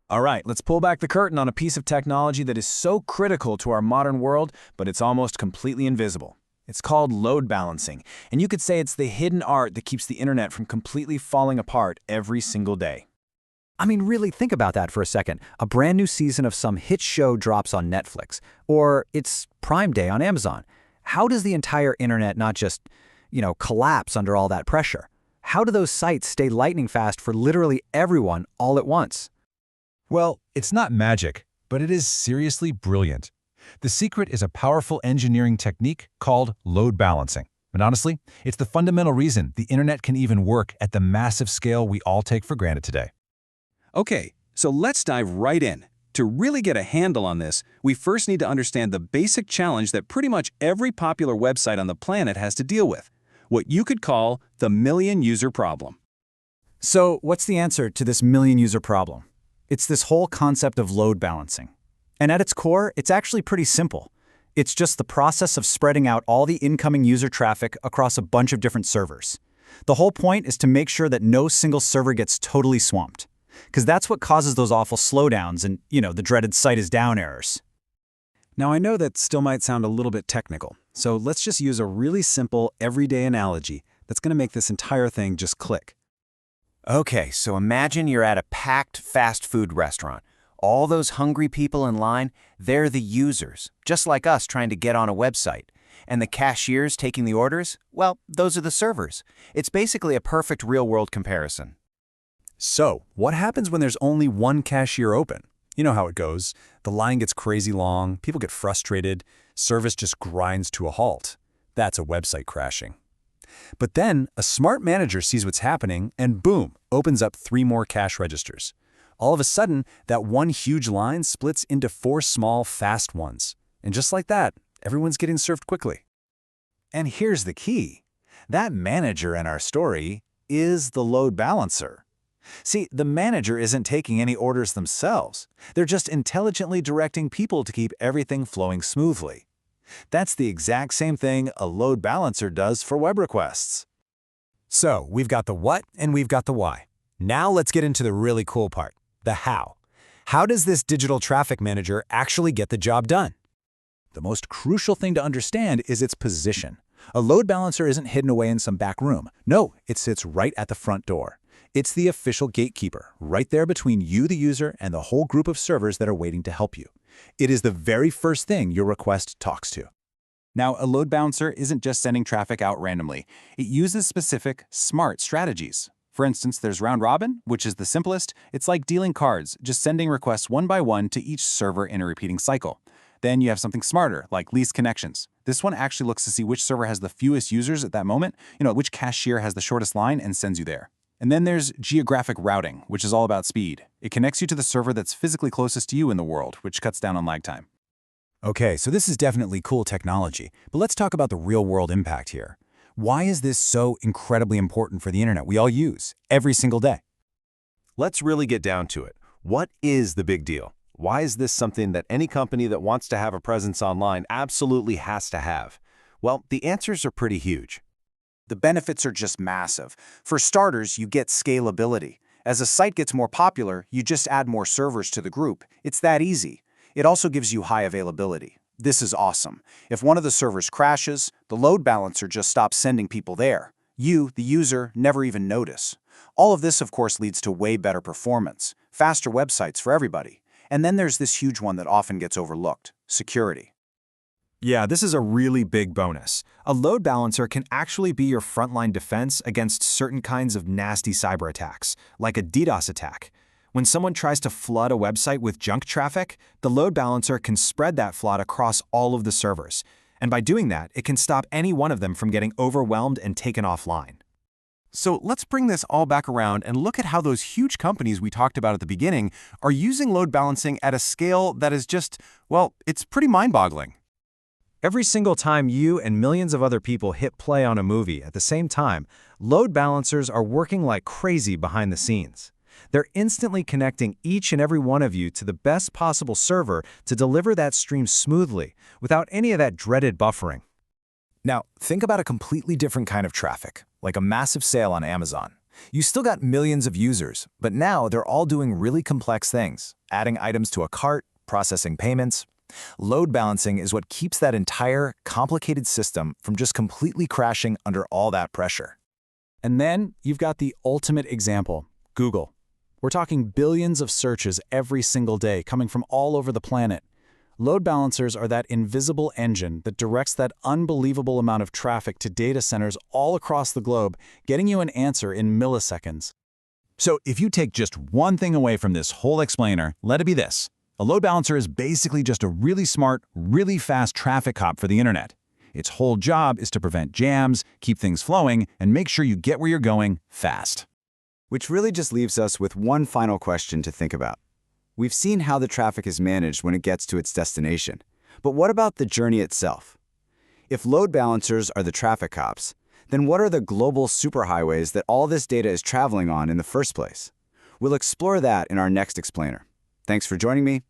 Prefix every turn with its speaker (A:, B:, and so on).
A: All right, let's pull back the curtain on a piece of technology that is so critical to our modern world, but it's almost completely invisible. It's called load balancing, and you could say it's the hidden art that keeps the internet from completely falling apart every single day.
B: I mean, really think about that for a second. A brand new season of some hit show drops on Netflix, or it's Prime Day on Amazon. How does the entire internet not just, collapse under all that pressure? How do those sites stay lightning fast for literally everyone all at once?
C: Well, it's not magic, but it is seriously brilliant. The secret is a powerful engineering technique called load balancing. And honestly, it's the fundamental reason the internet can even work at the massive scale we all take for granted today.
D: Okay, so let's dive right in. To really get a handle on this, we first need to understand the basic challenge that pretty much every popular website on the planet has to deal with, what you could call the million-user problem.
A: So, what's the answer to this million-user problem? It's this whole concept of load balancing. And at its core, it's actually pretty simple. It's just the process of spreading out all the incoming user traffic across a bunch of different servers. The whole point is to make sure that no single server gets totally swamped. Because that's what causes those awful slowdowns and, the dreaded site is down errors.
D: Now, I know that still might sound a little bit technical, so let's just use a really simple, everyday analogy that's going to make this entire thing just click.
E: Okay, so imagine you're at a packed fast food restaurant. All those hungry people in line, they're the users, just like us trying to get on a website. And the cashiers taking the orders, well, those are the servers. It's basically a perfect real-world comparison.
D: So, what happens when there's only one cashier open? You know how it goes. The line gets crazy long, people get frustrated, service just grinds to a halt. That's a website crashing. But then, a smart manager sees what's happening and boom, opens up 3 more cash registers. All of a sudden, that one huge line splits into 4 small, fast ones. And just like that, everyone's getting served quickly. And here's the key. That manager in our story is the load balancer. See, the manager isn't taking any orders themselves. They're just intelligently directing people to keep everything flowing smoothly. That's the exact same thing a load balancer does for web requests.
C: So, we've got the what and we've got the why. Now let's get into the really cool part, the how. How does this digital traffic manager actually get the job done?
A: The most crucial thing to understand is its position. A load balancer isn't hidden away in some back room. No, it sits right at the front door. It's the official gatekeeper, right there between you, the user, and the whole group of servers that are waiting to help you. It is the very first thing your request talks to. Now, a load balancer isn't just sending traffic out randomly. It uses specific, smart strategies. For instance, there's round robin, which is the simplest. It's like dealing cards, just sending requests one by one to each server in a repeating cycle. Then you have something smarter, like least connections. This one actually looks to see which server has the fewest users at that moment, which cashier has the shortest line and sends you there. And then there's geographic routing, which is all about speed. It connects you to the server that's physically closest to you in the world, which cuts down on lag time. Okay, so this is definitely cool technology, but let's talk about the real-world impact here. Why is this so incredibly important for the internet we all use every single day?
F: Let's really get down to it. What is the big deal? Why is this something that any company that wants to have a presence online absolutely has to have? Well, the answers are pretty huge.
G: The benefits are just massive. For starters, you get scalability. As a site gets more popular, you just add more servers to the group. It's that easy. It also gives you high availability. This is awesome. If one of the servers crashes, the load balancer just stops sending people there. You, the user, never even notice. All of this, of course, leads to way better performance, faster websites for everybody. And then there's this huge one that often gets overlooked: security.
A: Yeah, this is a really big bonus. A load balancer can actually be your frontline defense against certain kinds of nasty cyber attacks, like a DDoS attack. When someone tries to flood a website with junk traffic, the load balancer can spread that flood across all of the servers. And by doing that, it can stop any one of them from getting overwhelmed and taken offline.
D: So let's bring this all back around and look at how those huge companies we talked about at the beginning are using load balancing at a scale that is just, well, it's pretty mind-boggling.
A: Every single time you and millions of other people hit play on a movie at the same time, load balancers are working like crazy behind the scenes. They're instantly connecting each and every one of you to the best possible server to deliver that stream smoothly, without any of that dreaded buffering. Now, think about a completely different kind of traffic, like a massive sale on Amazon.
G: You still got millions of users, but now they're all doing really complex things, adding items to a cart, processing payments. Load balancing is what keeps that entire, complicated system from just completely crashing under all that pressure.
A: And then you've got the ultimate example, Google. We're talking billions of searches every single day coming from all over the planet. Load balancers are that invisible engine that directs that unbelievable amount of traffic to data centers all across the globe, getting you an answer in milliseconds.
C: So if you take just one thing away from this whole explainer, let it be this. A load balancer is basically just a really smart, really fast traffic cop for the internet. Its whole job is to prevent jams, keep things flowing, and make sure you get where you're going fast.
B: Which really just leaves us with one final question to think about. We've seen how the traffic is managed when it gets to its destination. But what about the journey itself? If load balancers are the traffic cops, then what are the global superhighways that all this data is traveling on in the first place? We'll explore that in our next explainer. Thanks for joining me.